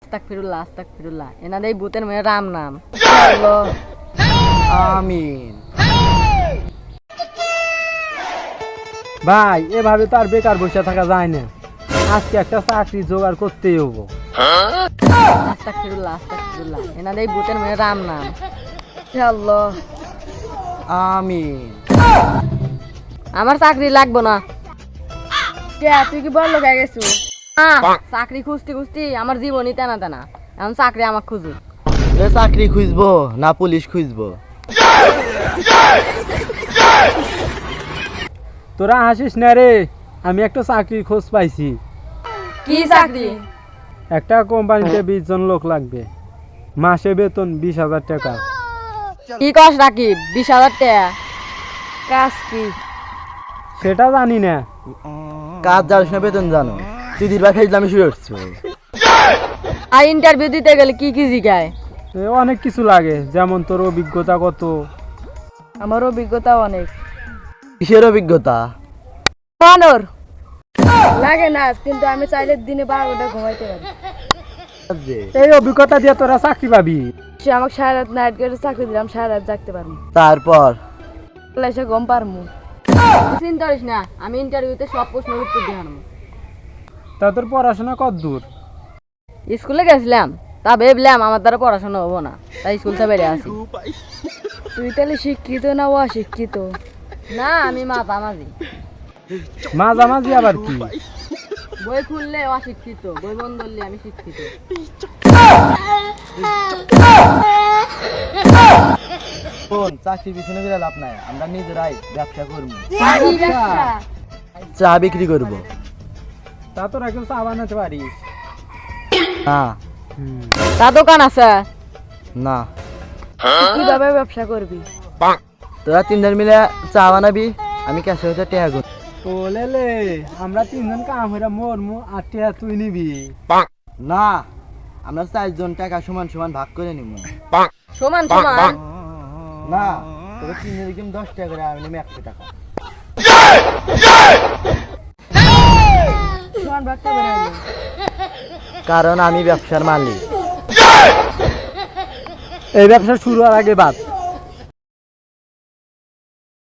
আস্তাগফিরুল্লাহ আস্তাগফিরুল্লাহ, এনাদের এই ভূতের মেয়ে রাম নাম। আমিন। ভাই এভাবে তো আর বেকার বসে থাকা যায় না, আজকে একটা চাকরি জোগাড় করতেই হবো। আস্তাগফিরুল্লাহ আস্তাগফিরুল্লাহ, এনাদের এই ভূতের মেয়ে রাম নাম। আল্লাহ, আমিন। আমার চাকরি লাগবো না। কে তুই কি বড় লোক হয়ে গেছো? চাকরি খুঁজতে খুঁজতে আমার জীবনই টানা টানা, এখন চাকরি আমার খুঁজু। চাকরি খুঁজবো না পুলিশ খুঁজবো? তোরা হাসিস না রে, আমি একটা চাকরির খোঁজ পাইছি। কি চাকরি? একটা কোম্পানিতে 20 জন লোক লাগবে, মাসে বেতন 20,000 টাকা। কি কস রাকিব, 20,000 টাকা? কাজ কি? সেটা জানি না। কাজ জানিস না, বেতন জানো? তুই দিন ভাই আমি শুয়ে উঠছো। আর ইন্টারভিউ দিতে গেলে কি কি জিজ্ঞায়? অনেক কিছু লাগে, যেমন তোর অভিজ্ঞতা কত। আমার অভিজ্ঞতা অনেক। কিসের অভিজ্ঞতা? বানর লাগে না, কিন্তু আমি চাইলে দিনে 12 ঘন্টা ঘুমাইতে পারি। এই অভিজ্ঞতা দিয়ে তোরা চাকরি পাবি। সে আমাকে সারা রাত নাইট গেটে চাকরি দিলাম, সারা রাত জাগতে পারবো, তারপর এসে ঘুম পারমু। চিন্তা করিস না, আমি ইন্টারভিউতে সব প্রশ্নের উত্তর দিয়ে আনবো। তা তোর পড়াশোনা কত দূর? স্কুলে গেছিলাম, তা ভেবলাম আমার দ্বারা পড়াশোনা হবো না, তাই স্কুল থেকে বেরিয়ে আসি। তুই তাহলে শিক্ষিত না অশিক্ষিত? না, আমি মাঝামাঝি। মাঝামাঝি আবার কি? বই খুললে অশিক্ষিত, বই বন্ধ করলে আমি শিক্ষিত। কোন চাকরির পিছনে গেলে লাভ নাই, আমরা নিজেরাই ব্যবসা করবো। কি ব্যবসা? চা বিক্রি করব। তা তোরা কেউ চা বানাতে পারিস? না তা দোকান আছে? না। কিভাবে ব্যবসা করবি? তোরা 3 জন মিলে চা বানাবি, আমি ক্যাশে হইতে টাকা করব। ও লেলে, আমরা 3 জন কাম হইরা মরমু, আর টিয়া তুই নিবি? না, আমরা 4 জন টাকা সমান সমান ভাগ করে নিব। সমান সমান? না, তোরা 3 জনের দিকে 10 টাকা করে, আমি নেব 100 টাকা। সমান ভাগ করবে না? কারণ আমি ব্যবসার মালিক। এই ব্যবসা শুরু হওয়ার আগে বাদ